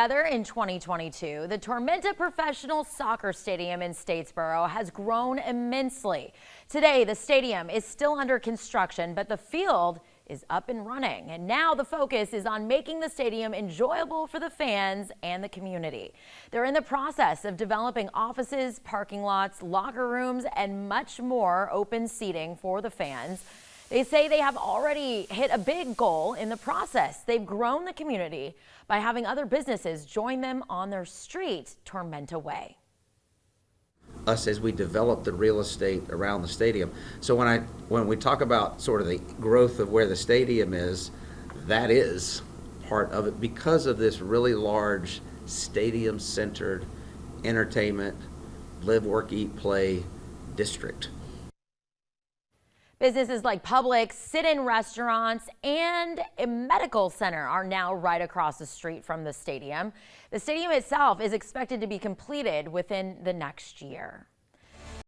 Together in 2022, the Tormenta Professional Soccer Stadium in Statesboro has grown immensely. Today, the stadium is still under construction, but the field is up and running. And now the focus is on making the stadium enjoyable for the fans and the community. They're in the process of developing offices, parking lots, locker rooms, and much more open seating for the fans. They say they have already hit a big goal in the process. They've grown the community by having other businesses join them on their street, Tormenta Way. Us as we develop the real estate around the stadium. So when we talk about sort of the growth of where the stadium is, that is part of it because of this really large stadium-centered entertainment, live, work, eat, play district. Businesses like Publix, sit-in restaurants, and a medical center are now right across the street from the stadium. The stadium itself is expected to be completed within the next year.